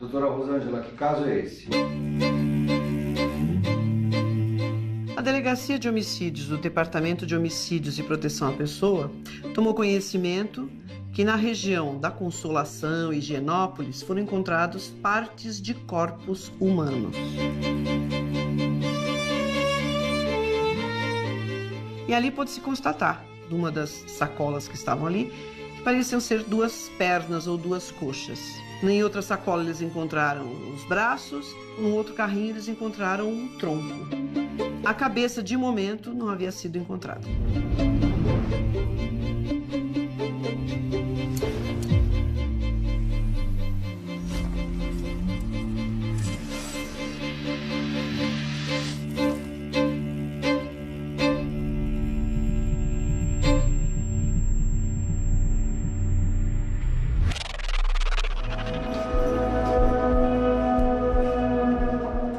Doutora Rosângela, que caso é esse? A Delegacia de Homicídios do Departamento de Homicídios e Proteção à Pessoa tomou conhecimento que na região da Consolação e Higienópolis foram encontrados partes de corpos humanos. E ali pôde-se constatar, numa das sacolas que estavam ali, que pareciam ser duas pernas ou duas coxas. Em outra sacola eles encontraram os braços, num outro carrinho eles encontraram um tronco. A cabeça, de momento, não havia sido encontrada.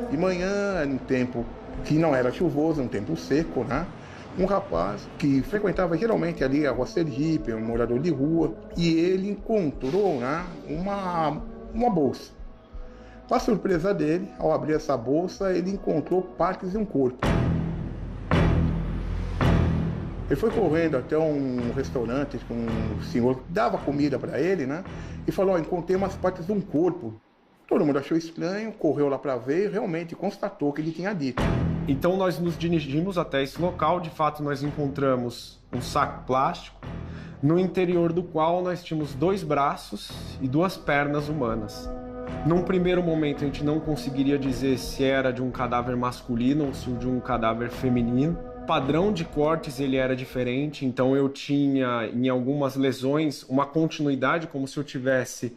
De manhã, em tempo que não era chuvoso, um tempo seco, né? Um rapaz que frequentava geralmente ali a Rua Sergipe, um morador de rua, e ele encontrou, né, uma bolsa. Para surpresa dele, ao abrir essa bolsa, ele encontrou partes de um corpo. Ele foi correndo até um restaurante com um senhor que dava comida para ele, né? E falou: encontrei umas partes de um corpo. Todo mundo achou estranho, correu lá para ver e realmente constatou o que ele tinha dito. Então nós nos dirigimos até esse local. De fato, nós encontramos um saco plástico, no interior do qual nós tínhamos 2 braços e 2 pernas humanas. Num primeiro momento, a gente não conseguiria dizer se era de um cadáver masculino ou se de um cadáver feminino. O padrão de cortes ele era diferente, então eu tinha, em algumas lesões, uma continuidade, como se eu tivesse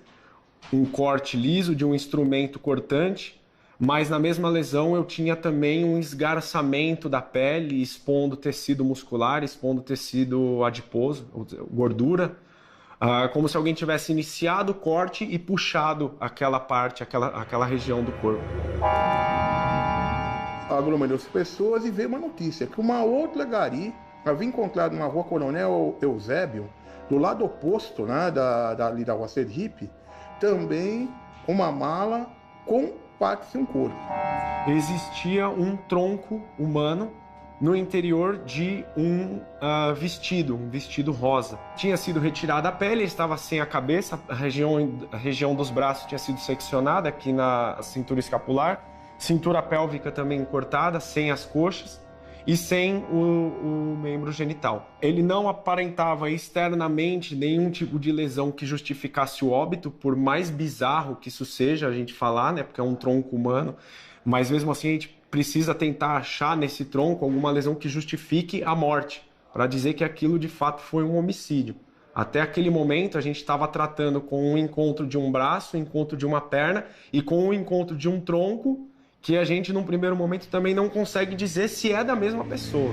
um corte liso de um instrumento cortante, mas na mesma lesão eu tinha também um esgarçamento da pele, expondo tecido muscular, expondo tecido adiposo, gordura, como se alguém tivesse iniciado o corte e puxado aquela parte, aquela região do corpo. Aglomerou-se pessoas e veio uma notícia que uma outra gari havia encontrado na Rua Coronel Eusébio, do lado oposto, né, ali da Rua Sergipe, também uma mala com partes de um corpo. Existia um tronco humano no interior de um vestido rosa. Tinha sido retirada a pele, estava sem a cabeça, a região dos braços tinha sido seccionada aqui na cintura escapular, cintura pélvica também cortada, sem as coxas e sem o membro genital. Ele não aparentava externamente nenhum tipo de lesão que justificasse o óbito, por mais bizarro que isso seja a gente falar, né, porque é um tronco humano, mas mesmo assim a gente precisa tentar achar nesse tronco alguma lesão que justifique a morte, para dizer que aquilo de fato foi um homicídio. Até aquele momento a gente estava tratando com o encontro de um braço, o encontro de uma perna e com o encontro de um tronco, que a gente, num primeiro momento, também não consegue dizer se é da mesma pessoa.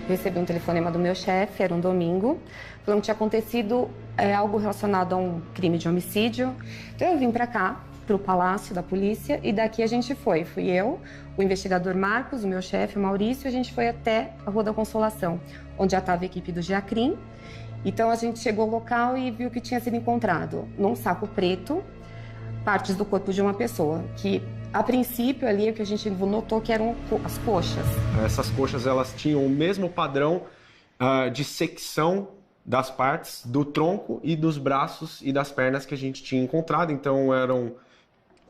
Recebi um telefonema do meu chefe, era um domingo, falando que tinha acontecido algo relacionado a um crime de homicídio. Então eu vim para cá, para o Palácio da Polícia, e daqui a gente foi. Fui eu, o investigador Marcos, o meu chefe, o Maurício, e a gente foi até a Rua da Consolação, onde já estava a equipe do GEACRIM. Então a gente chegou ao local e viu que tinha sido encontrado num saco preto partes do corpo de uma pessoa, que a princípio ali o que a gente notou que eram as coxas. Essas coxas elas tinham o mesmo padrão de secção das partes do tronco e dos braços e das pernas que a gente tinha encontrado. Então eram,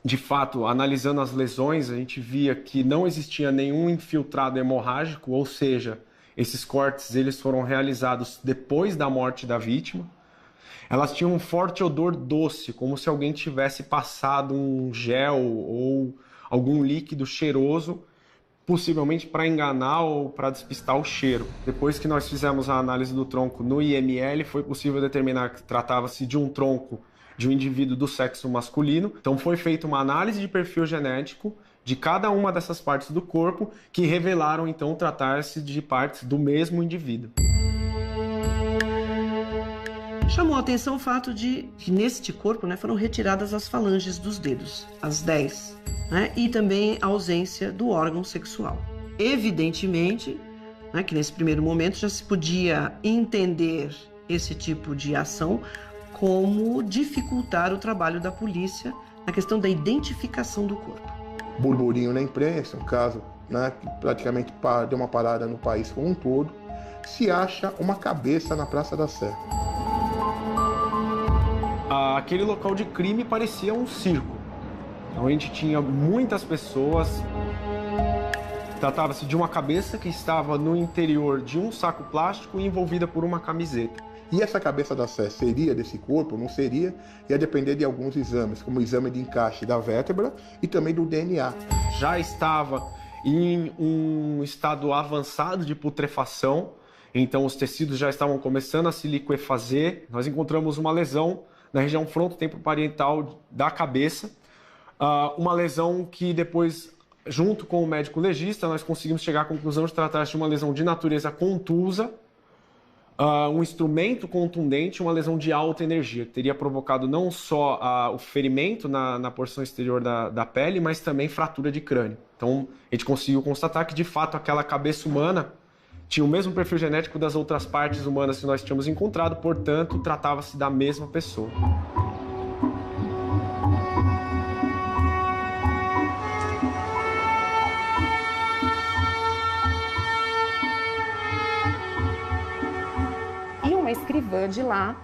de fato, analisando as lesões, a gente via que não existia nenhum infiltrado hemorrágico, ou seja, esses cortes eles foram realizados depois da morte da vítima. Elas tinham um forte odor doce, como se alguém tivesse passado um gel ou algum líquido cheiroso, possivelmente para enganar ou para despistar o cheiro. Depois que nós fizemos a análise do tronco no IML, foi possível determinar que tratava-se de um tronco de um indivíduo do sexo masculino. Então foi feita uma análise de perfil genético de cada uma dessas partes do corpo, que revelaram então tratar-se de partes do mesmo indivíduo. Chamou a atenção o fato de que neste corpo, né, foram retiradas as falanges dos dedos, as 10, né, e também a ausência do órgão sexual. Evidentemente, né, que nesse primeiro momento já se podia entender esse tipo de ação como dificultar o trabalho da polícia na questão da identificação do corpo. Burburinho na imprensa, um caso, né, que praticamente deu uma parada no país como um todo, se acha uma cabeça na Praça da Sé. Aquele local de crime parecia um circo. Então a gente tinha muitas pessoas. Tratava-se de uma cabeça que estava no interior de um saco plástico e envolvida por uma camiseta. E essa cabeça da Sé seria desse corpo? Não seria? Ia depender de alguns exames, como o exame de encaixe da vértebra e também do DNA. Já estava em um estado avançado de putrefação, então os tecidos já estavam começando a se liquefazer. Nós encontramos uma lesão na região frontotemporal da cabeça, uma lesão que depois, junto com o médico legista, nós conseguimos chegar à conclusão de tratar-se de uma lesão de natureza contusa, um instrumento contundente, uma lesão de alta energia, que teria provocado não só o ferimento na porção exterior da pele, mas também fratura de crânio. Então, a gente conseguiu constatar que, de fato, aquela cabeça humana tinha o mesmo perfil genético das outras partes humanas que nós tínhamos encontrado, portanto, tratava-se da mesma pessoa. E uma escrivã de lá,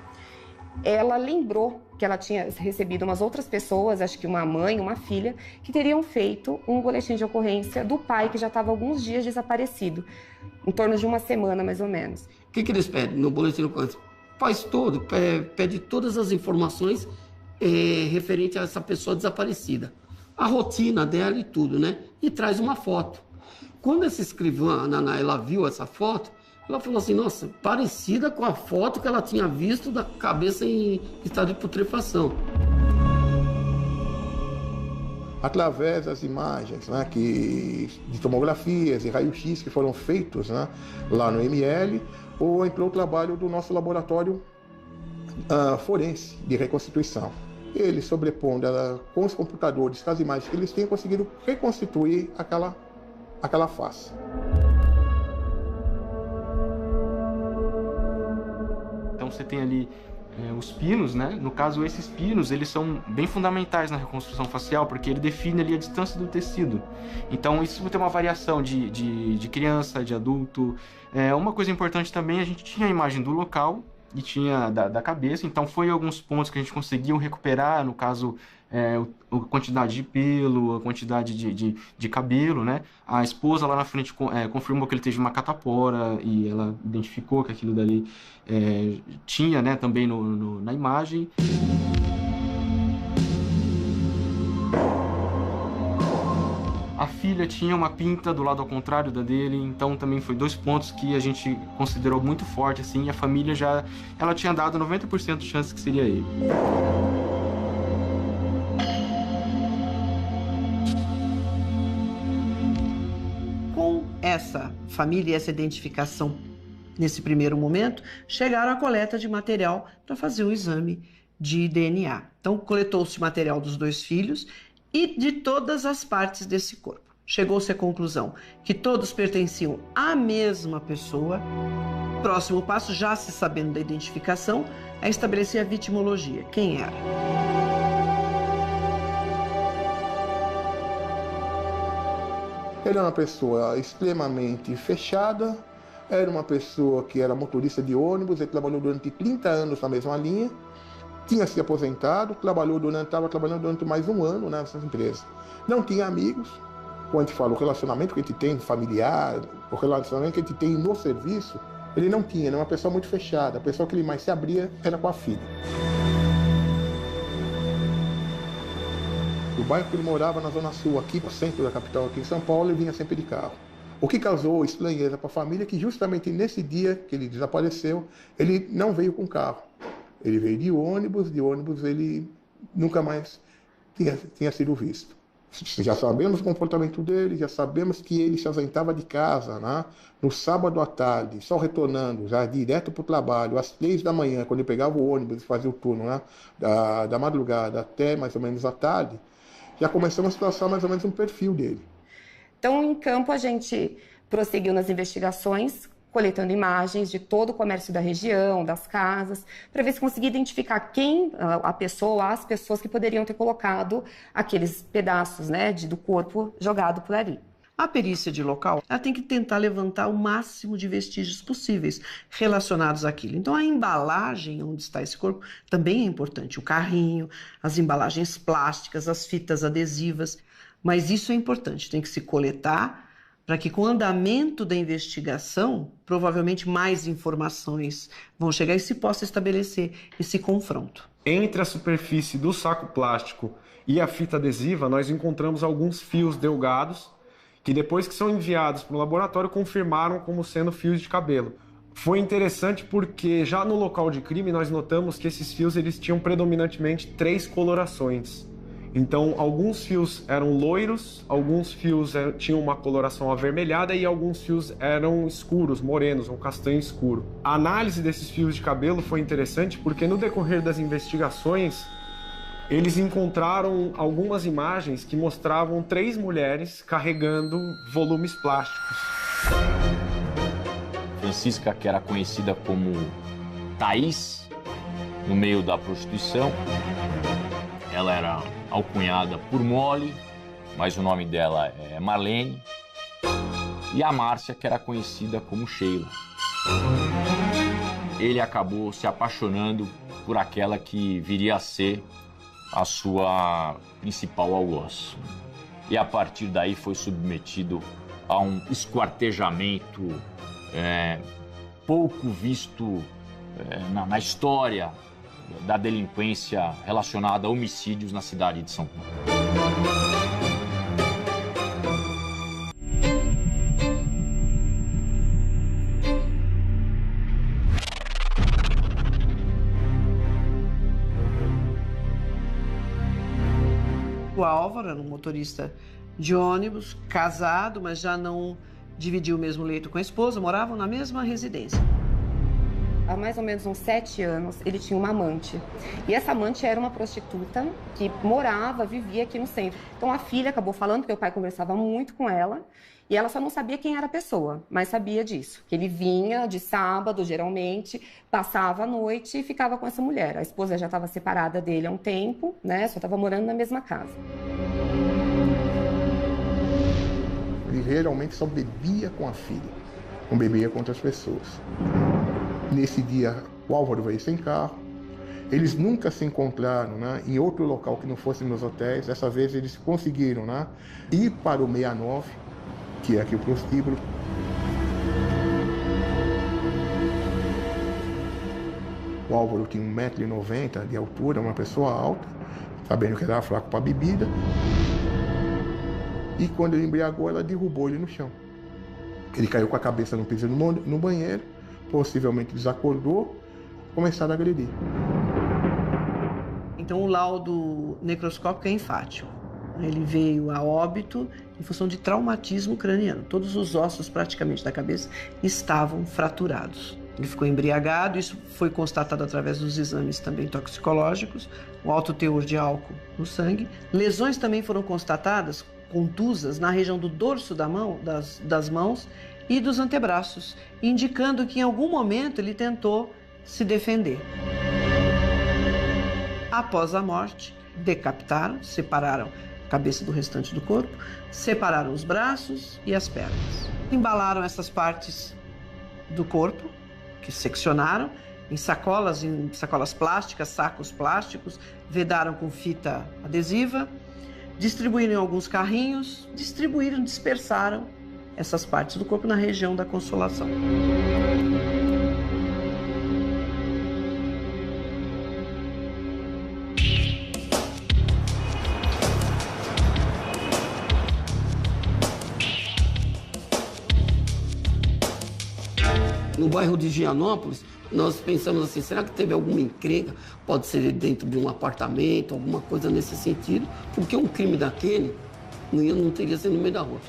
ela lembrou que ela tinha recebido umas outras pessoas, acho que uma mãe, uma filha, que teriam feito um boletim de ocorrência do pai que já estava alguns dias desaparecido, em torno de uma semana mais ou menos. O que eles pedem no boletim de ocorrência? Faz todo, pede todas as informações referente a essa pessoa desaparecida, a rotina dela e tudo, né? E traz uma foto. Quando essa escrivã, a Naná, ela viu essa foto, ela falou assim, nossa, parecida com a foto que ela tinha visto da cabeça em estado de putrefação. Através das imagens, né, de tomografias e raio-x que foram feitos, né, lá no ML, ou entrou o trabalho do nosso laboratório forense de reconstituição. Eles, sobrepondo com os computadores, com as imagens que eles têm, conseguiram reconstituir aquela face. Então você tem ali os pinos, né? No caso, esses pinos, eles são bem fundamentais na reconstrução facial, porque ele define ali a distância do tecido. Então isso tem uma variação de criança, de adulto. Uma coisa importante também, a gente tinha a imagem do local e tinha da cabeça, então foi alguns pontos que a gente conseguiu recuperar, no caso, a quantidade de pelo, a quantidade de cabelo, né? A esposa lá na frente confirmou que ele teve uma catapora e ela identificou que aquilo dali tinha, né, também na imagem. A filha tinha uma pinta do lado ao contrário da dele, então também foi 2 pontos que a gente considerou muito forte, assim, e a família ela tinha dado 90% de chance que seria ele. Com essa família e essa identificação nesse primeiro momento, chegaram à coleta de material para fazer o exame de DNA. Então, coletou-se material dos 2 filhos e de todas as partes desse corpo. Chegou-se à conclusão que todos pertenciam à mesma pessoa. Próximo passo, já se sabendo da identificação, é estabelecer a vitimologia. Quem era? Ele era uma pessoa extremamente fechada, era uma pessoa que era motorista de ônibus, ele trabalhou durante 30 anos na mesma linha, tinha se aposentado, estava trabalhando durante mais um ano nessa empresa. Não tinha amigos, quando a gente fala o relacionamento que a gente tem familiar, o relacionamento que a gente tem no serviço, ele não tinha, era uma pessoa muito fechada, a pessoa que ele mais se abria era com a filha. O bairro que ele morava, na Zona Sul, aqui no centro da capital, aqui em São Paulo, ele vinha sempre de carro. O que causou estranheza para a família é que justamente nesse dia que ele desapareceu, ele não veio com carro. Ele veio de ônibus ele nunca mais tinha sido visto. Já sabemos o comportamento dele, já sabemos que ele se ausentava de casa, né, no sábado à tarde, só retornando já direto para o trabalho, às 3 da manhã, quando ele pegava o ônibus e fazia o turno, né, da madrugada até mais ou menos à tarde, já começamos a traçar mais ou menos um perfil dele. Então, em campo, a gente prosseguiu nas investigações, coletando imagens de todo o comércio da região, das casas, para ver se conseguia identificar quem, a pessoa, as pessoas que poderiam ter colocado aqueles pedaços, né, do corpo jogado por ali. A perícia de local, ela tem que tentar levantar o máximo de vestígios possíveis relacionados àquilo. Então, a embalagem onde está esse corpo também é importante. O carrinho, as embalagens plásticas, as fitas adesivas. Mas isso é importante, tem que se coletar para que com o andamento da investigação, provavelmente mais informações vão chegar e se possa estabelecer esse confronto. Entre a superfície do saco plástico e a fita adesiva, nós encontramos alguns fios delgados que depois que são enviados para o laboratório confirmaram como sendo fios de cabelo. Foi interessante porque já no local de crime nós notamos que esses fios eles tinham predominantemente 3 colorações. Então, alguns fios eram loiros, alguns fios tinham uma coloração avermelhada e alguns fios eram escuros, morenos, um castanho escuro. A análise desses fios de cabelo foi interessante porque no decorrer das investigações, eles encontraram algumas imagens que mostravam 3 mulheres carregando volumes plásticos. Francisca, que era conhecida como Thaís, no meio da prostituição, ela era alcunhada por Molly, mas o nome dela é Marlene. E a Márcia, que era conhecida como Sheila. Ele acabou se apaixonando por aquela que viria a ser a sua principal algoz. E a partir daí foi submetido a um esquartejamento pouco visto na história da delinquência relacionada a homicídios na cidade de São Paulo. O Álvaro era um motorista de ônibus, casado, mas já não dividia o mesmo leito com a esposa, moravam na mesma residência. Há mais ou menos uns 7 anos, ele tinha uma amante. E essa amante era uma prostituta que morava, vivia aqui no centro. Então a filha acabou falando que o pai conversava muito com ela e ela só não sabia quem era a pessoa, mas sabia disso. Que ele vinha de sábado, geralmente, passava a noite e ficava com essa mulher. A esposa já estava separada dele há um tempo, né? Só estava morando na mesma casa. Ele geralmente só bebia com a filha, não bebia com outras pessoas. Nesse dia, o Álvaro veio sem carro. Eles nunca se encontraram, né, em outro local que não fosse nos hotéis. Dessa vez eles conseguiram, né, ir para o 69, que é aqui o prostíbulo. O Álvaro tinha 1,90 m de altura, uma pessoa alta, sabendo que era fraco para bebida. E quando ele embriagou, ela derrubou ele no chão. Ele caiu com a cabeça no piso no banheiro, possivelmente desacordou, começaram a agredir. Então o laudo necroscópico é enfático. Ele veio a óbito em função de traumatismo craniano. Todos os ossos praticamente da cabeça estavam fraturados. Ele ficou embriagado, isso foi constatado através dos exames também toxicológicos, o alto teor de álcool no sangue. Lesões também foram constatadas, contusas, na região do dorso da mão, das mãos e dos antebraços, indicando que em algum momento ele tentou se defender. Após a morte, decapitaram, separaram a cabeça do restante do corpo, separaram os braços e as pernas. Embalaram essas partes do corpo, que seccionaram, em sacolas plásticas, sacos plásticos, vedaram com fita adesiva, distribuíram em alguns carrinhos, dispersaram essas partes do corpo na região da Consolação. No bairro de Gianópolis, nós pensamos assim, será que teve alguma encrenca? Pode ser dentro de um apartamento, alguma coisa nesse sentido, porque um crime daquele não teria sido no meio da rua.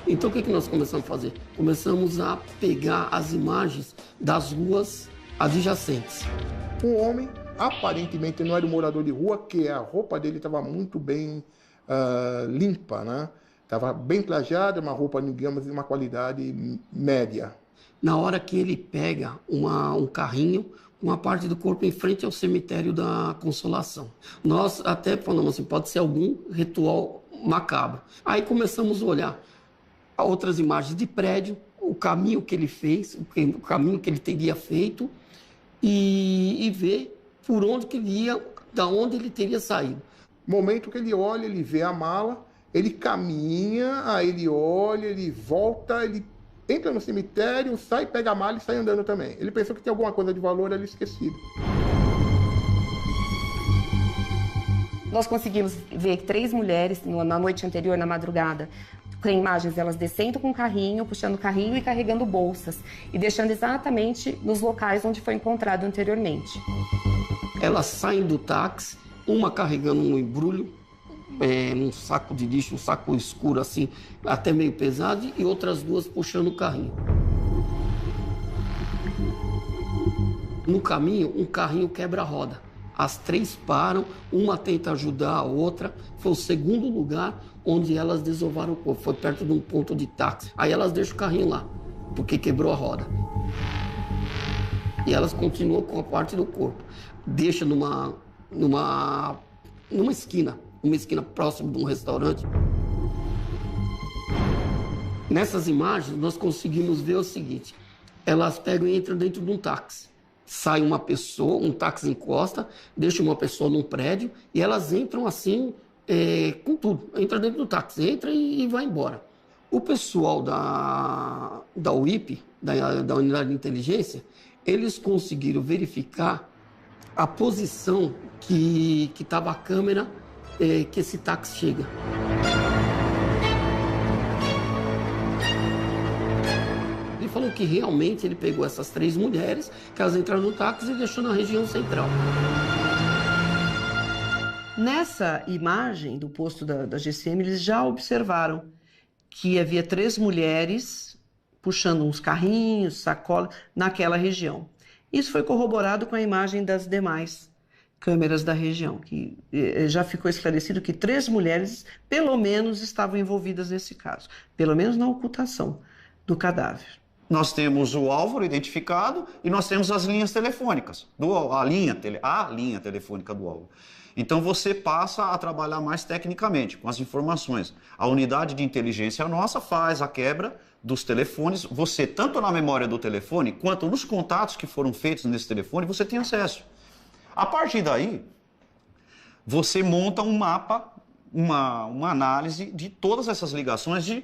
Então, o que nós começamos a fazer? Começamos a pegar as imagens das ruas adjacentes. Um homem, aparentemente não era um morador de rua, que a roupa dele estava muito bem limpa, né? Estava bem trajada, uma roupa, digamos, de uma qualidade média. Na hora que ele pega um carrinho, uma parte do corpo em frente ao cemitério da Consolação. Nós até falamos assim, pode ser algum ritual macabro. Aí começamos a olhar outras imagens de prédio, o caminho que ele fez, o caminho que ele teria feito e ver por onde que ele ia, da onde ele teria saído. Momento que ele olha, ele vê a mala, ele caminha, aí ele olha, ele volta, ele entra no cemitério, sai, pega a mala e sai andando também. Ele pensou que tinha alguma coisa de valor ali esquecido. Nós conseguimos ver 3 mulheres na noite anterior, na madrugada, com imagens elas descendo com o carrinho, puxando o carrinho e carregando bolsas, e deixando exatamente nos locais onde foi encontrado anteriormente. Elas saem do táxi, uma carregando um embrulho, um saco de lixo, um saco escuro assim, até meio pesado, e outras 2 puxando o carrinho. No caminho, um carrinho quebra a roda. As 3 param, uma tenta ajudar a outra. Foi o segundo lugar onde elas desovaram o corpo, foi perto de um ponto de táxi. Aí elas deixam o carrinho lá, porque quebrou a roda. E elas continuam com a parte do corpo. Deixa numa esquina, uma esquina próxima de um restaurante. Nessas imagens, nós conseguimos ver o seguinte: elas pegam e entram dentro de um táxi. Sai uma pessoa, um táxi encosta, deixa uma pessoa num prédio e elas entram assim, com tudo. Entra dentro do táxi, entra e vai embora. O pessoal da UIP, da Unidade de Inteligência, eles conseguiram verificar a posição que estava a câmera que esse táxi chega. Ele falou que realmente ele pegou essas 3 mulheres, que elas entraram no táxi e deixou na região central. Nessa imagem do posto da GCM, eles já observaram que havia 3 mulheres puxando uns carrinhos, sacolas, naquela região. Isso foi corroborado com a imagem das demais câmeras da região, que já ficou esclarecido que 3 mulheres, pelo menos, estavam envolvidas nesse caso, pelo menos na ocultação do cadáver. Nós temos o alvo identificado e nós temos as linhas telefônicas, a linha telefônica do alvo. Então você passa a trabalhar mais tecnicamente com as informações. A unidade de inteligência nossa faz a quebra dos telefones. Você, tanto na memória do telefone, quanto nos contatos que foram feitos nesse telefone, você tem acesso. A partir daí, você monta um mapa, uma análise de todas essas ligações, de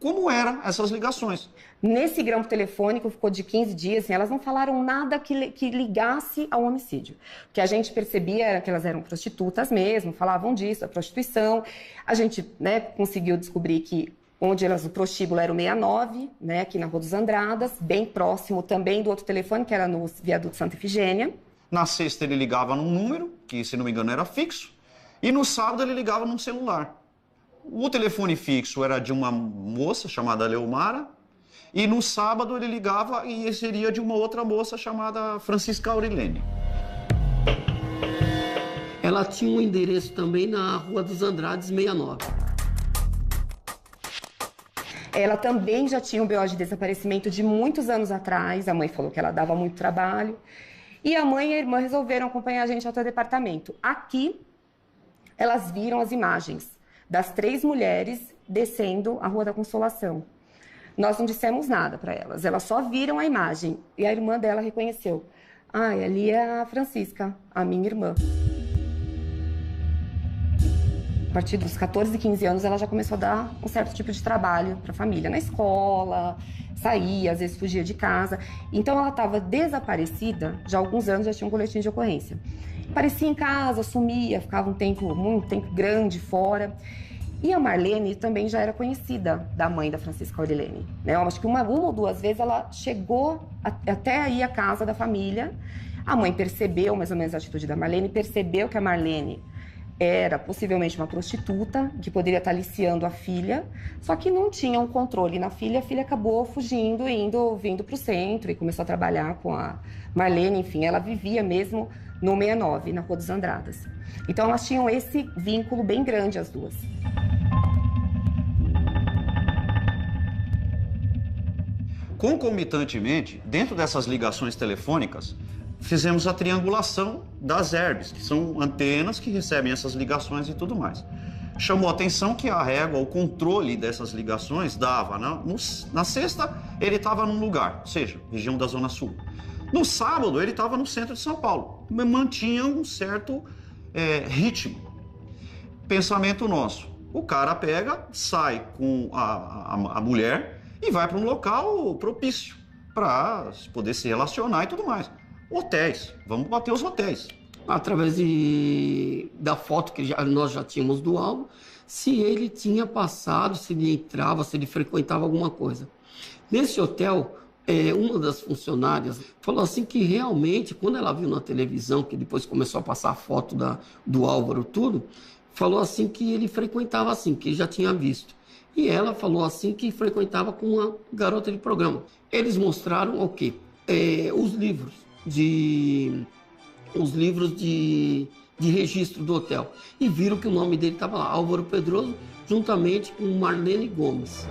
como eram essas ligações. Nesse grampo telefônico, ficou de 15 dias, assim, elas não falaram nada que ligasse ao homicídio. O que a gente percebia era que elas eram prostitutas mesmo, falavam disso, a prostituição. A gente conseguiu descobrir que onde o prostíbulo era o 69, aqui na Rua dos Andradas, bem próximo também do outro telefone, que era no viaduto Santa Efigênia. Na sexta ele ligava num número, que se não me engano era fixo, e no sábado ele ligava num celular. O telefone fixo era de uma moça chamada Leomara, e no sábado ele ligava e seria de uma outra moça chamada Francisca Aurilene. Ela tinha um endereço também na Rua dos Andrades, 69. Ela também já tinha um BO de desaparecimento de muitos anos atrás. A mãe falou que ela dava muito trabalho. E a mãe e a irmã resolveram acompanhar a gente até o departamento. Aqui, elas viram as imagens das 3 mulheres descendo a Rua da Consolação. Nós não dissemos nada para elas, elas só viram a imagem. E a irmã dela reconheceu. Ali é a Francisca, a minha irmã. A partir dos 14, 15 anos, ela já começou a dar um certo tipo de trabalho para a família. Na escola, saía, às vezes fugia de casa. Então, ela estava desaparecida, já há alguns anos já tinha um boletim de ocorrência. Aparecia em casa, sumia, ficava muito tempo grande fora. E a Marlene também já era conhecida da mãe da Francisca Aurilene. Eu acho que uma ou 2 vezes ela chegou até aí à casa da família. A mãe percebeu mais ou menos a atitude da Marlene, percebeu que a Marlene era possivelmente uma prostituta, que poderia estar aliciando a filha, só que não tinha um controle na filha. A filha acabou fugindo, vindo para o centro e começou a trabalhar com a Marlene. Enfim, ela vivia mesmo no 69, na Rua dos Andradas. Então, elas tinham esse vínculo bem grande, as duas. Concomitantemente, dentro dessas ligações telefônicas, fizemos a triangulação das herbes, que são antenas que recebem essas ligações e tudo mais. Chamou a atenção que a régua, o controle dessas ligações dava, na sexta ele estava num lugar, ou seja, região da Zona Sul. No sábado ele estava no centro de São Paulo, mantinha um certo ritmo. Pensamento nosso, o cara pega, sai com a mulher e vai para um local propício para poder se relacionar e tudo mais. Hotéis, vamos bater os hotéis. Através da foto que nós já tínhamos do alvo, se ele tinha passado, se ele entrava, se ele frequentava alguma coisa. Nesse hotel, uma das funcionárias falou assim que realmente, quando ela viu na televisão, que depois começou a passar a foto do Álvaro tudo, falou assim que ele frequentava assim, que já tinha visto. E ela falou assim que frequentava com uma garota de programa. Eles mostraram o quê? Os livros de registro do hotel. E viram que o nome dele estava lá, Álvaro Pedroso, juntamente com Marlene Gomes.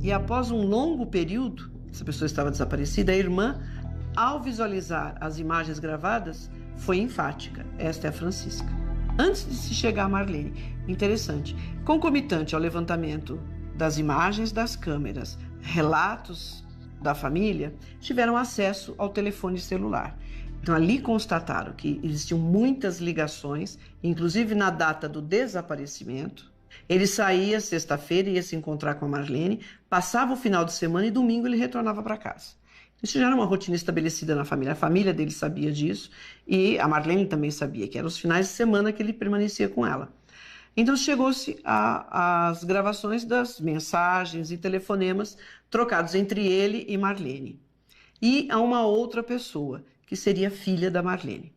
E após um longo período, essa pessoa estava desaparecida, a irmã, ao visualizar as imagens gravadas, foi enfática. Esta é a Francisca. Antes de se chegar a Marlene, interessante, concomitante ao levantamento das imagens das câmeras, relatos da família, tiveram acesso ao telefone celular. Então ali constataram que existiam muitas ligações, inclusive na data do desaparecimento. Ele saía sexta-feira, ia se encontrar com a Marlene, passava o final de semana e domingo ele retornava para casa. Isso já era uma rotina estabelecida na família. A família dele sabia disso e a Marlene também sabia, que eram os finais de semana que ele permanecia com ela. Então chegou-se às gravações das mensagens e telefonemas trocados entre ele e Marlene. E a uma outra pessoa, que seria filha da Marlene.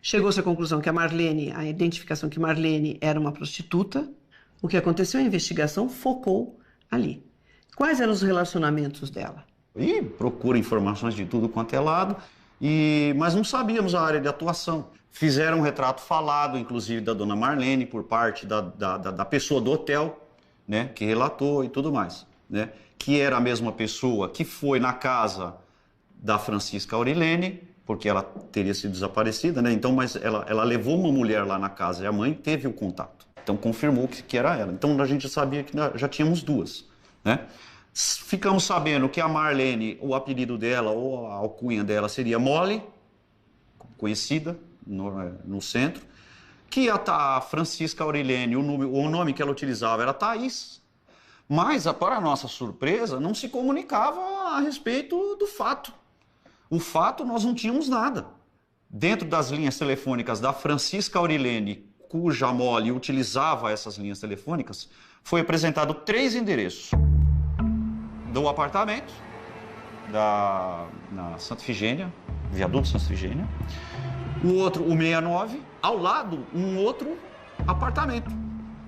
Chegou-se à conclusão que a identificação que Marlene era uma prostituta. O que aconteceu, a investigação focou ali. Quais eram os relacionamentos dela? E procura informações de tudo quanto é lado, mas não sabíamos a área de atuação. Fizeram um retrato falado, inclusive, da dona Marlene, por parte da pessoa do hotel, né, que relatou e tudo mais, né, que era a mesma pessoa que foi na casa da Francisca Aurilene, porque ela teria sido desaparecida, né, então, mas ela levou uma mulher lá na casa e a mãe teve o contato. Então, confirmou que era ela. Então, a gente sabia que já tínhamos duas, né? Ficamos sabendo que a Marlene, o apelido dela ou a alcunha dela seria Molly, conhecida no centro, que a Francisca Aurilene, o nome que ela utilizava era Thaís, mas, para a nossa surpresa, não se comunicava a respeito do fato. O fato, nós não tínhamos nada. Dentro das linhas telefônicas da Francisca Aurilene, cuja Molly utilizava essas linhas telefônicas, foi apresentado 3 endereços. Do apartamento, na Santa Efigênia, viaduto Santa Efigênia. O outro, o 69, ao lado, um outro apartamento,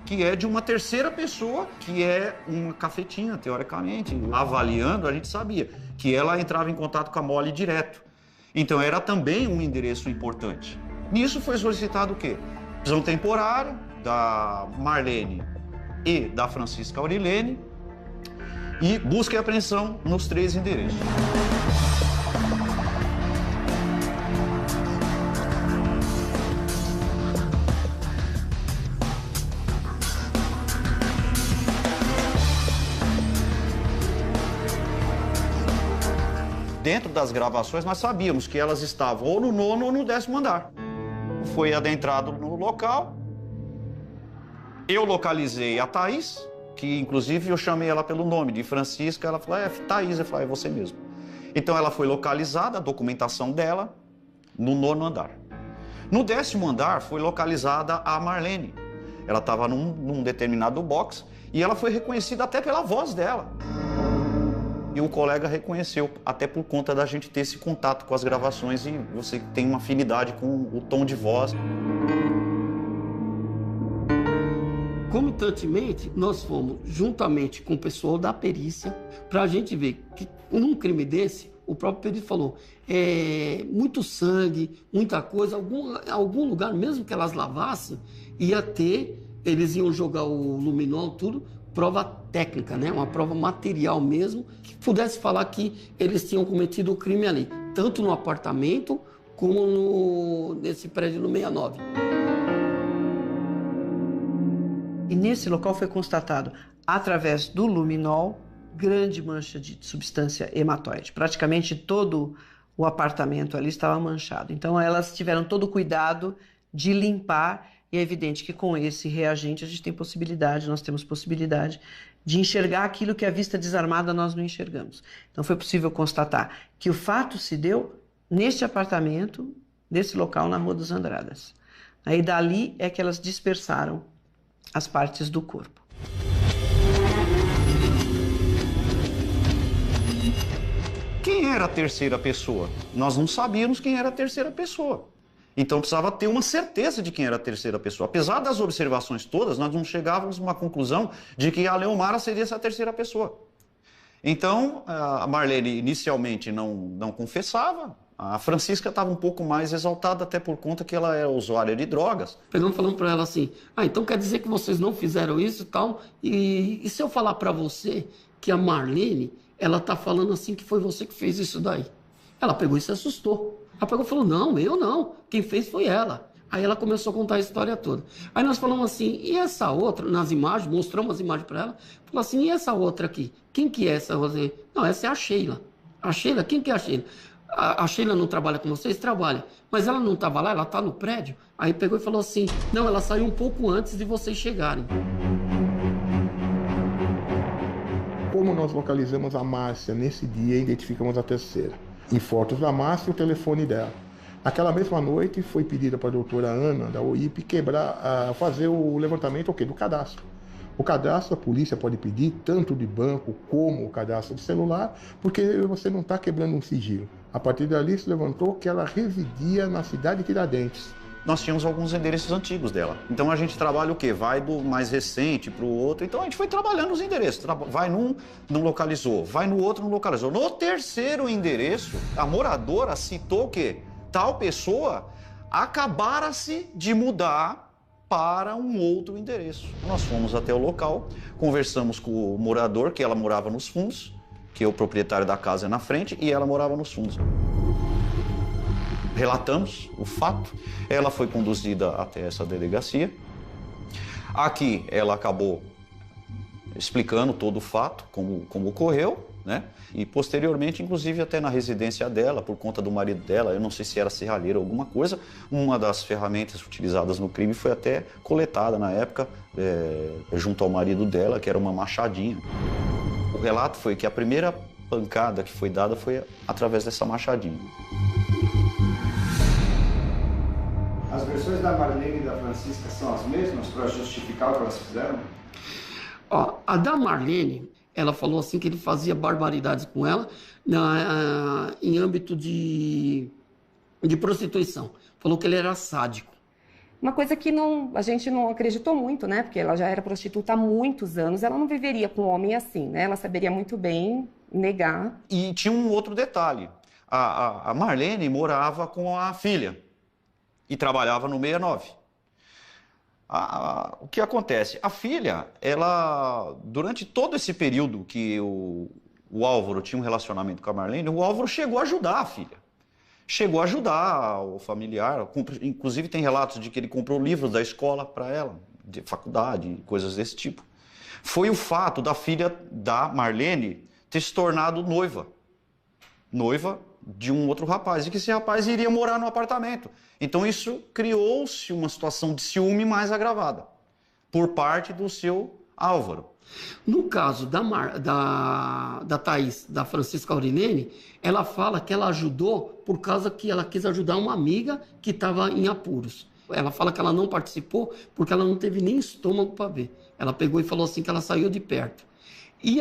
que é de uma terceira pessoa, que é uma cafetina, teoricamente. Avaliando, a gente sabia que ela entrava em contato com a Molly direto. Então, era também um endereço importante. Nisso foi solicitado o quê? Prisão temporária da Marlene e da Francisca Aurilene, e busca e apreensão nos 3 endereços. Dentro das gravações, nós sabíamos que elas estavam ou no 9º ou no 10º andar. Foi adentrado no local, eu localizei a Thaís, que inclusive eu chamei ela pelo nome de Francisca, ela falou, Thaís, eu falei, é você mesmo. Então ela foi localizada, a documentação dela, no 9º andar. No 10º andar foi localizada a Marlene. Ela estava num determinado box e ela foi reconhecida até pela voz dela. E o colega reconheceu, até por conta da gente ter esse contato com as gravações e você tem uma afinidade com o tom de voz. Concomitantemente, nós fomos, juntamente com o pessoal da perícia, para a gente ver que num crime desse, o próprio perito falou, muito sangue, muita coisa, algum lugar, mesmo que elas lavassem, eles iam jogar o luminol, tudo, prova técnica, né? Uma prova material mesmo, que pudesse falar que eles tinham cometido o crime ali, tanto no apartamento como nesse prédio no 69. E nesse local foi constatado, através do luminol, grande mancha de substância hematóide. Praticamente todo o apartamento ali estava manchado. Então elas tiveram todo o cuidado de limpar, e é evidente que com esse reagente a gente tem possibilidade, nós temos possibilidade de enxergar aquilo que a vista desarmada nós não enxergamos. Então foi possível constatar que o fato se deu neste apartamento, nesse local na Rua dos Andradas. Aí dali é que elas dispersaram as partes do corpo. Quem era a terceira pessoa? Nós não sabíamos quem era a terceira pessoa. Então precisava ter uma certeza de quem era a terceira pessoa. Apesar das observações todas, nós não chegávamos a uma conclusão de que a Leomara seria essa terceira pessoa. Então, a Marlene inicialmente não confessava. A Francisca estava um pouco mais exaltada, até por conta que ela é usuária de drogas. Pegamos falando para ela assim, então quer dizer que vocês não fizeram isso e tal? E se eu falar para você que a Marlene, ela tá falando assim que foi você que fez isso daí? Ela pegou e se assustou. Ela pegou e falou, não, eu não. Quem fez foi ela. Aí ela começou a contar a história toda. Aí nós falamos assim, e essa outra, nas imagens, mostramos as imagens para ela, falou assim, e essa outra aqui? Quem que é essa outra? Não, essa é a Sheila. A Sheila, quem que é a Sheila? A Sheila não trabalha com vocês? Trabalha. Mas ela não estava lá, ela está no prédio? Aí pegou e falou assim, não, ela saiu um pouco antes de vocês chegarem. Como nós localizamos a Márcia nesse dia e identificamos a terceira? Em fotos da Márcia, o telefone dela. Naquela mesma noite, foi pedida para a doutora Ana, da OIP, fazer o levantamento do cadastro. O cadastro, a polícia pode pedir tanto de banco como o cadastro de celular, porque você não está quebrando um sigilo. A partir dali, se levantou que ela residia na cidade de Tiradentes. Nós tínhamos alguns endereços antigos dela. Então a gente trabalha o quê? Vai do mais recente para o outro. Então a gente foi trabalhando os endereços. Vai num, não localizou. Vai no outro, não localizou. No terceiro endereço, a moradora citou que tal pessoa acabara-se de mudar para um outro endereço. Nós fomos até o local, conversamos com o morador, que ela morava nos fundos, que é o proprietário da casa na frente, e ela morava nos fundos. Relatamos o fato, ela foi conduzida até essa delegacia. Aqui ela acabou explicando todo o fato, como ocorreu, né? E posteriormente, inclusive até na residência dela, por conta do marido dela, eu não sei se era serralheiro ou alguma coisa, uma das ferramentas utilizadas no crime foi até coletada na época, junto ao marido dela, que era uma machadinha. O relato foi que a primeira pancada que foi dada foi através dessa machadinha. As versões da Marlene e da Francisca são as mesmas para justificar o que elas fizeram? A da Marlene, ela falou assim que ele fazia barbaridades com ela em âmbito de prostituição. Falou que ele era sádico. Uma coisa que a gente não acreditou muito, né? Porque ela já era prostituta há muitos anos, ela não viveria com um homem assim, né? Ela saberia muito bem negar. E tinha um outro detalhe. A Marlene morava com a filha e trabalhava no 69. O que acontece? A filha, ela, durante todo esse período que o Álvaro tinha um relacionamento com a Marlene, o Álvaro chegou a ajudar a filha. Chegou a ajudar o familiar, inclusive tem relatos de que ele comprou livros da escola para ela, de faculdade, coisas desse tipo. Foi o fato da filha da Marlene ter se tornado noiva de um outro rapaz, e que esse rapaz iria morar no apartamento. Então isso criou-se uma situação de ciúme mais agravada, por parte do seu Álvaro. No caso da Thaís, da Francisca Aurinene, ela fala que ela ajudou por causa que ela quis ajudar uma amiga que estava em apuros. Ela fala que ela não participou porque ela não teve nem estômago para ver. Ela pegou e falou assim que ela saiu de perto. E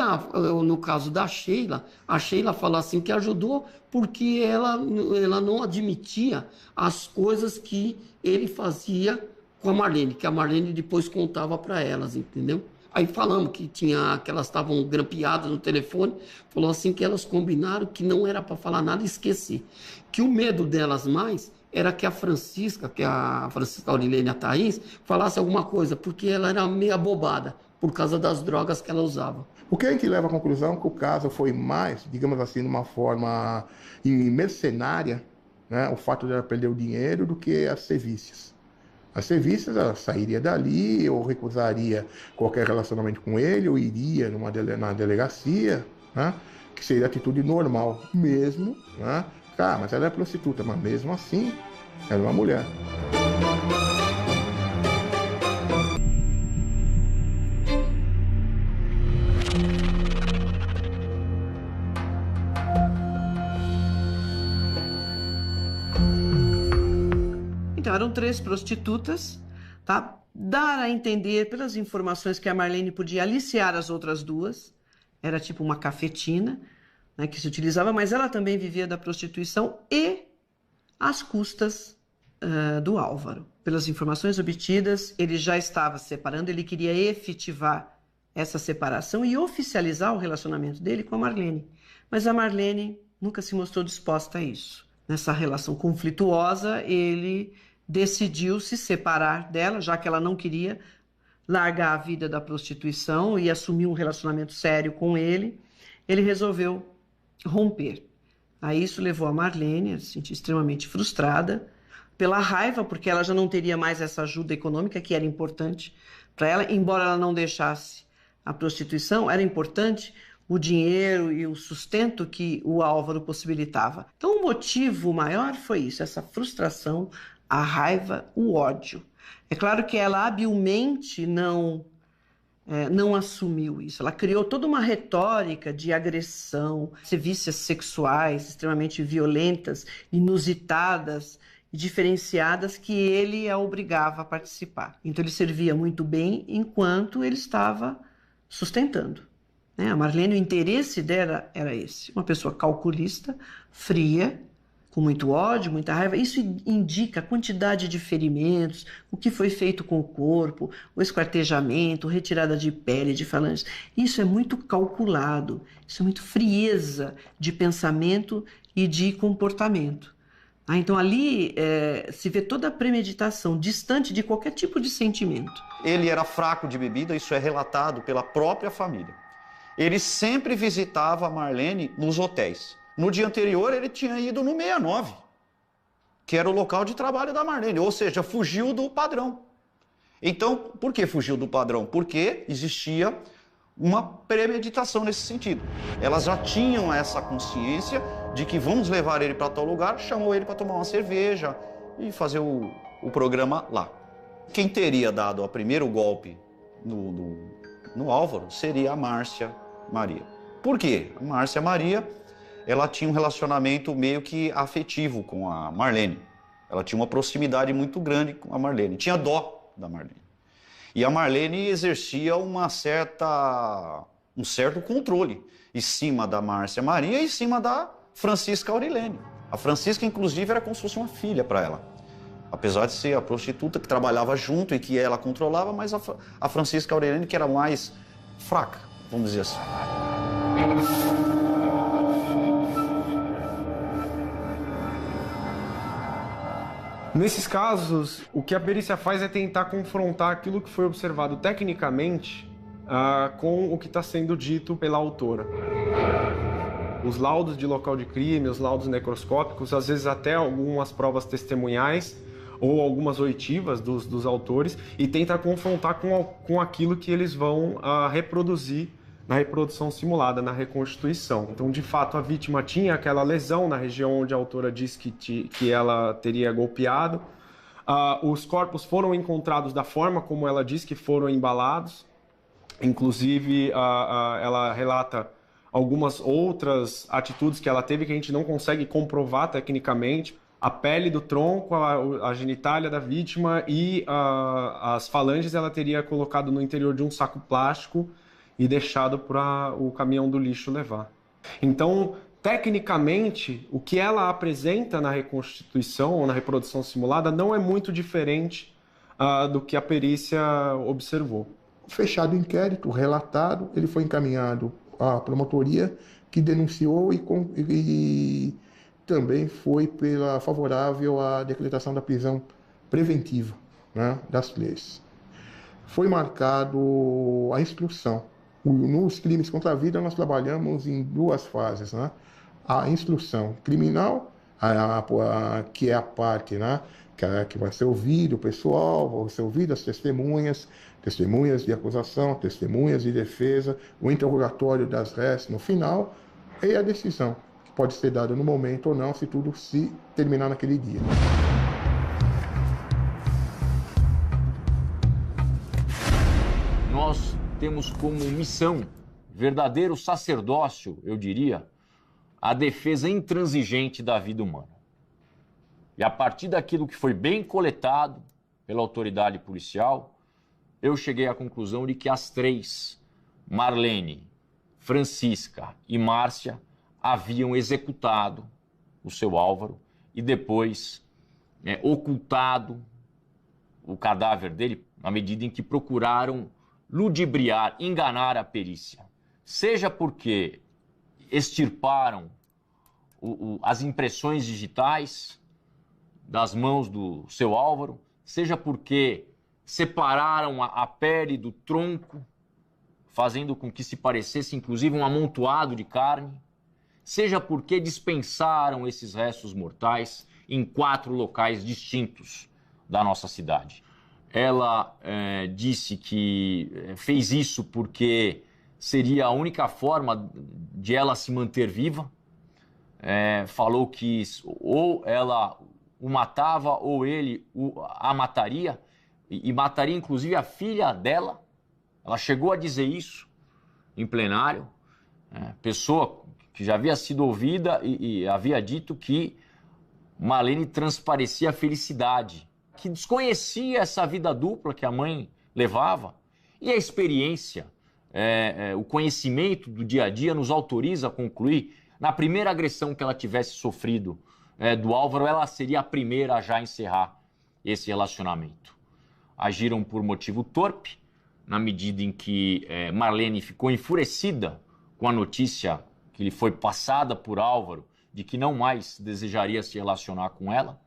no caso da Sheila, a Sheila fala assim que ajudou porque ela não admitia as coisas que ele fazia com a Marlene, que a Marlene depois contava para elas, entendeu? Aí falamos que elas estavam grampeadas no telefone, falou assim que elas combinaram que não era para falar nada e esquecer. Que o medo delas mais era que a Francisca Aurilene e a Thaís, falasse alguma coisa, porque ela era meio abobada, por causa das drogas que ela usava. O que a gente leva à conclusão é que o caso foi mais, digamos assim, de uma forma mercenária, né, o fato de ela perder o dinheiro, do que as serviços. As serviços, ela sairia dali, ou recusaria qualquer relacionamento com ele, ou iria na delegacia, né, que seria a atitude normal, mesmo, né? Mas ela é prostituta, mas mesmo assim, ela é uma mulher. Então, eram 3 prostitutas, tá? Dar a entender, pelas informações, que a Marlene podia aliciar as outras 2. Era tipo uma cafetina, né, que se utilizava, mas ela também vivia da prostituição e às custas do Álvaro. Pelas informações obtidas, ele já estava se separando, ele queria efetivar essa separação e oficializar o relacionamento dele com a Marlene. Mas a Marlene nunca se mostrou disposta a isso. Nessa relação conflituosa, ele decidiu se separar dela, já que ela não queria largar a vida da prostituição e assumir um relacionamento sério com ele. Ele resolveu romper. Aí isso levou a Marlene a se sentir extremamente frustrada pela raiva, porque ela já não teria mais essa ajuda econômica que era importante para ela, embora ela não deixasse a prostituição, era importante o dinheiro e o sustento que o Álvaro possibilitava. Então o motivo maior foi isso, essa frustração, a raiva, o ódio. É claro que ela habilmente não assumiu isso. Ela criou toda uma retórica de agressão, sevícias sexuais extremamente violentas, inusitadas e diferenciadas que ele a obrigava a participar. Então ele servia muito bem enquanto ele estava sustentando. A Marlene, o interesse dela era esse. Uma pessoa calculista, fria, com muito ódio, muita raiva. Isso indica a quantidade de ferimentos, o que foi feito com o corpo, o esquartejamento, retirada de pele, de falanges. Isso é muito calculado, isso é muito frieza de pensamento e de comportamento. Então ali se vê toda a premeditação, distante de qualquer tipo de sentimento. Ele era fraco de bebida, isso é relatado pela própria família. Ele sempre visitava a Marlene nos hotéis. No dia anterior, ele tinha ido no 69, que era o local de trabalho da Marlene, ou seja, fugiu do padrão. Então, por que fugiu do padrão? Porque existia uma premeditação nesse sentido. Elas já tinham essa consciência de que vamos levar ele para tal lugar, chamou ele para tomar uma cerveja e fazer o programa lá. Quem teria dado o primeiro golpe no Álvaro seria a Márcia Maria. Por quê? A Márcia Maria, ela tinha um relacionamento meio que afetivo com a Marlene. Ela tinha uma proximidade muito grande com a Marlene. Tinha dó da Marlene. E a Marlene exercia um certo controle em cima da Márcia Maria e em cima da Francisca Aurilene. A Francisca, inclusive, era como se fosse uma filha para ela. Apesar de ser a prostituta que trabalhava junto e que ela controlava, mas a Francisca Aurilene que era mais fraca, vamos dizer assim. Nesses casos, o que a perícia faz é tentar confrontar aquilo que foi observado tecnicamente com o que está sendo dito pela autora. Os laudos de local de crime, os laudos necroscópicos, às vezes até algumas provas testemunhais ou algumas oitivas dos autores, e tenta confrontar com aquilo que eles vão reproduzir na reprodução simulada, na reconstituição. Então, de fato, a vítima tinha aquela lesão na região onde a autora diz que ela teria golpeado. Os corpos foram encontrados da forma como ela diz que foram embalados. Inclusive, ela relata algumas outras atitudes que ela teve que a gente não consegue comprovar tecnicamente. A pele do tronco, a genitália da vítima e as falanges ela teria colocado no interior de um saco plástico e deixado para o caminhão do lixo levar. Então, tecnicamente, o que ela apresenta na reconstituição ou na reprodução simulada não é muito diferente do que a perícia observou. Fechado o inquérito, relatado, ele foi encaminhado à promotoria, que denunciou e também foi favorável à decretação da prisão preventiva, né, das leis. Foi marcado a instrução. Nos crimes contra a vida, nós trabalhamos em 2 fases, né? A instrução criminal, que é a parte, né, que vai ser ouvido o pessoal, vai ser ouvido as testemunhas de acusação, testemunhas de defesa, o interrogatório das réis no final, e a decisão, que pode ser dada no momento ou não, se tudo se terminar naquele dia. Nós temos como missão, verdadeiro sacerdócio, eu diria, a defesa intransigente da vida humana. E a partir daquilo que foi bem coletado pela autoridade policial, eu cheguei à conclusão de que as 3, Marlene, Francisca e Márcia, haviam executado o seu Álvaro e depois ocultado o cadáver dele na medida em que procuraram ludibriar, enganar a perícia. Seja porque extirparam as impressões digitais das mãos do seu Álvaro, seja porque separaram a pele do tronco, fazendo com que se parecesse inclusive um amontoado de carne, seja porque dispensaram esses restos mortais em 4 locais distintos da nossa cidade. Ela disse que fez isso porque seria a única forma de ela se manter viva. Falou que ou ela o matava ou ele a mataria, e mataria inclusive a filha dela. Ela chegou a dizer isso em plenário. Pessoa que já havia sido ouvida e havia dito que Marlene transparecia felicidade, que desconhecia essa vida dupla que a mãe levava. E a experiência, o conhecimento do dia a dia nos autoriza a concluir, na primeira agressão que ela tivesse sofrido do Álvaro, ela seria a primeira a já encerrar esse relacionamento. Agiram por motivo torpe, na medida em que Marlene ficou enfurecida com a notícia que lhe foi passada por Álvaro de que não mais desejaria se relacionar com ela.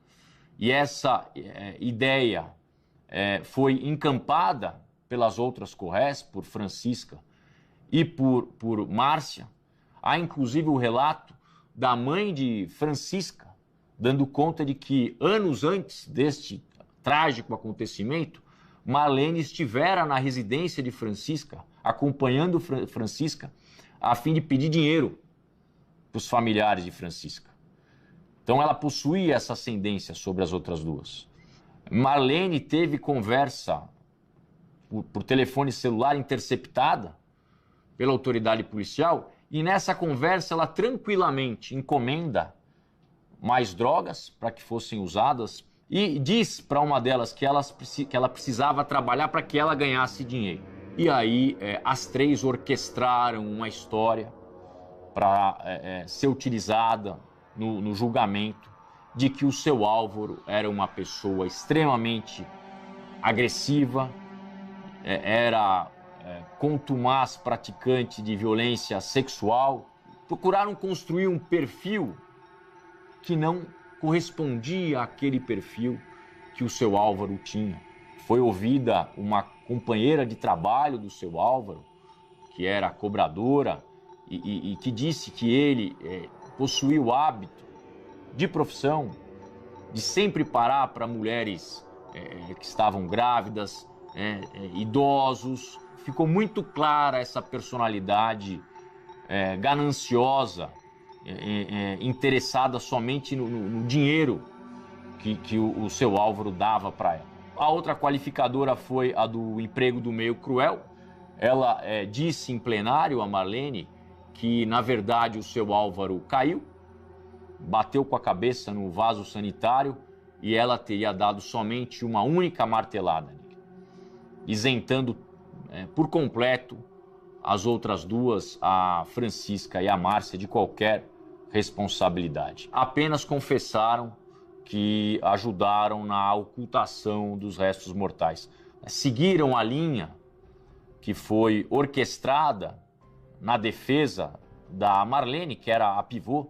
E essa ideia foi encampada pelas outras co-réis, por Francisca e por Márcia. Há inclusive o relato da mãe de Francisca, dando conta de que anos antes deste trágico acontecimento, Marlene estivera na residência de Francisca, acompanhando Francisca, a fim de pedir dinheiro para os familiares de Francisca. Então ela possuía essa ascendência sobre as outras 2. Marlene teve conversa por telefone celular interceptada pela autoridade policial, e nessa conversa ela tranquilamente encomenda mais drogas para que fossem usadas e diz para uma delas que ela precisava trabalhar para que ela ganhasse dinheiro. E aí as 3 orquestraram uma história para ser utilizada no julgamento de que o seu Álvaro era uma pessoa extremamente agressiva, era contumaz praticante de violência sexual. Procuraram construir um perfil que não correspondia àquele perfil que o seu Álvaro tinha. Foi ouvida uma companheira de trabalho do seu Álvaro, que era cobradora, e que disse que ele possuía o hábito de profissão de sempre parar para mulheres que estavam grávidas, idosos. Ficou muito clara essa personalidade gananciosa, interessada somente no dinheiro que o seu Álvaro dava para ela. A outra qualificadora foi a do emprego do meio cruel. Ela disse em plenário a Marlene que, na verdade, o seu Álvaro caiu, bateu com a cabeça no vaso sanitário e ela teria dado somente uma única martelada nele, isentando por completo as outras 2, a Francisca e a Márcia, de qualquer responsabilidade. Apenas confessaram que ajudaram na ocultação dos restos mortais. Seguiram a linha que foi orquestrada na defesa da Marlene, que era a pivô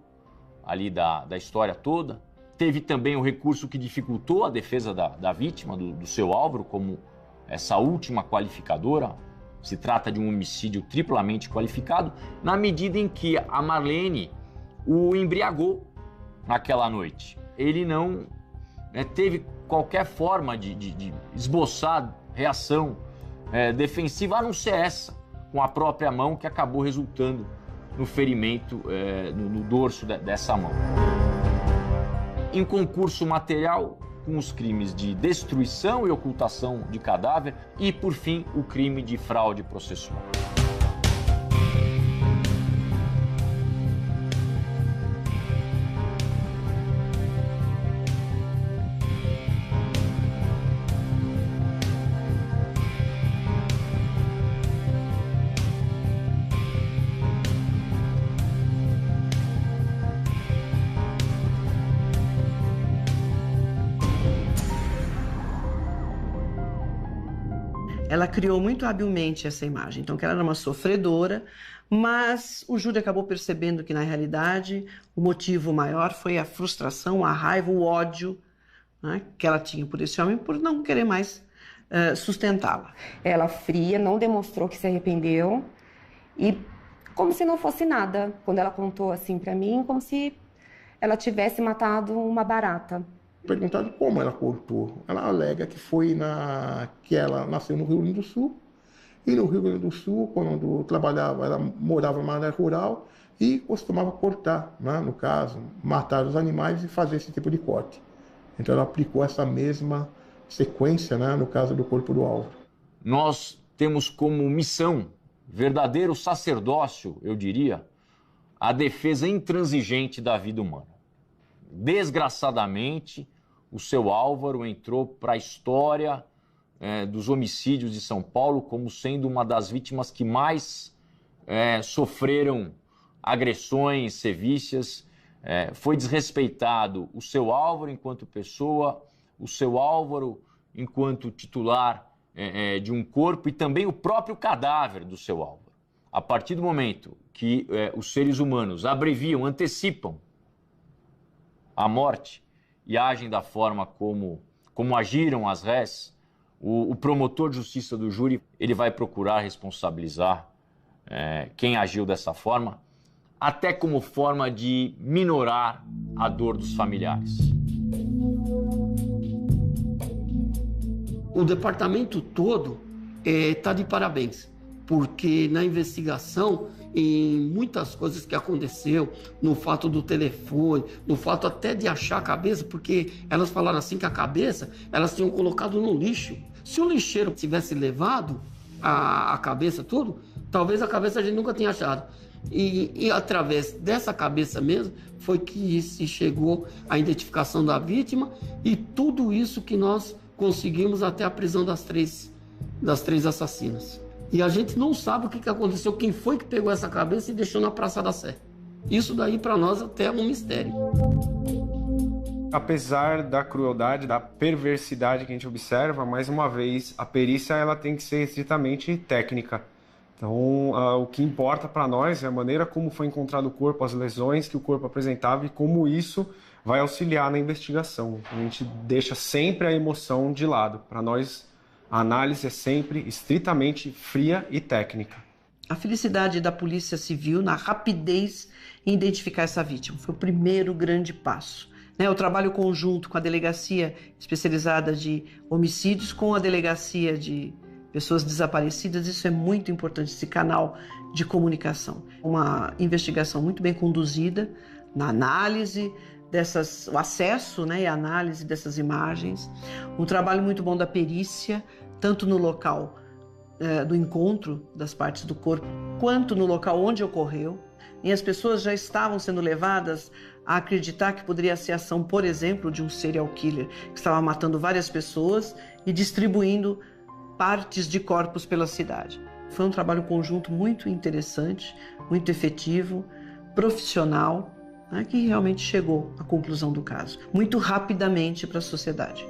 ali da história toda. Teve também o recurso que dificultou a defesa da vítima, do seu Álvaro, como essa última qualificadora. Se trata de um homicídio triplamente qualificado, na medida em que a Marlene o embriagou naquela noite. Ele não teve qualquer forma de esboçar reação defensiva, a não ser essa, com a própria mão, que acabou resultando no ferimento no dorso dessa mão. Em concurso material, com os crimes de destruição e ocultação de cadáver e, por fim, o crime de fraude processual. Ela criou muito habilmente essa imagem, então que ela era uma sofredora, mas o júri acabou percebendo que, na realidade, o motivo maior foi a frustração, a raiva, o ódio, né, que ela tinha por esse homem, por não querer mais sustentá-la. Ela fria, não demonstrou que se arrependeu e como se não fosse nada. Quando ela contou assim para mim, como se ela tivesse matado uma barata. Perguntado como ela cortou. Ela alega que foi que ela nasceu no Rio Grande do Sul, e no Rio Grande do Sul, quando trabalhava, ela morava numa área rural e costumava cortar, né? No caso, matar os animais e fazer esse tipo de corte. Então ela aplicou essa mesma sequência, né? No caso do corpo do Álvaro. Nós temos como missão, verdadeiro sacerdócio, eu diria, a defesa intransigente da vida humana. Desgraçadamente, o seu Álvaro entrou para a história dos homicídios de São Paulo como sendo uma das vítimas que mais sofreram agressões sevícias. Foi desrespeitado o seu Álvaro enquanto pessoa, o seu Álvaro enquanto titular de um corpo e também o próprio cadáver do seu Álvaro. A partir do momento que os seres humanos abreviam, antecipam a morte e agem da forma como agiram as rés, o promotor de justiça do júri ele vai procurar responsabilizar quem agiu dessa forma, até como forma de minorar a dor dos familiares. O departamento todo está de parabéns, porque na investigação, em muitas coisas que aconteceu, no fato do telefone, no fato até de achar a cabeça, porque elas falaram assim que a cabeça elas tinham colocado no lixo. Se o lixeiro tivesse levado a cabeça tudo, talvez a cabeça a gente nunca tenha achado. E através dessa cabeça mesmo foi que se chegou à identificação da vítima e tudo isso que nós conseguimos até a prisão das três assassinas. E a gente não sabe o que aconteceu, quem foi que pegou essa cabeça e deixou na Praça da Sé. Isso daí para nós até é um mistério. Apesar da crueldade, da perversidade que a gente observa, mais uma vez, a perícia ela tem que ser estritamente técnica. Então, o que importa para nós é a maneira como foi encontrado o corpo, as lesões que o corpo apresentava e como isso vai auxiliar na investigação. A gente deixa sempre a emoção de lado. Para nós, a análise é sempre estritamente fria e técnica. A felicidade da Polícia Civil na rapidez em identificar essa vítima foi o primeiro grande passo. O trabalho conjunto com a Delegacia Especializada de Homicídios, com a Delegacia de Pessoas Desaparecidas, isso é muito importante, esse canal de comunicação. Uma investigação muito bem conduzida na análise o acesso e a análise dessas imagens, um trabalho muito bom da perícia, tanto no local do encontro das partes do corpo, quanto no local onde ocorreu. E as pessoas já estavam sendo levadas a acreditar que poderia ser ação, por exemplo, de um serial killer que estava matando várias pessoas e distribuindo partes de corpos pela cidade. Foi um trabalho conjunto muito interessante, muito efetivo, profissional, né, que realmente chegou à conclusão do caso, muito rapidamente para a sociedade.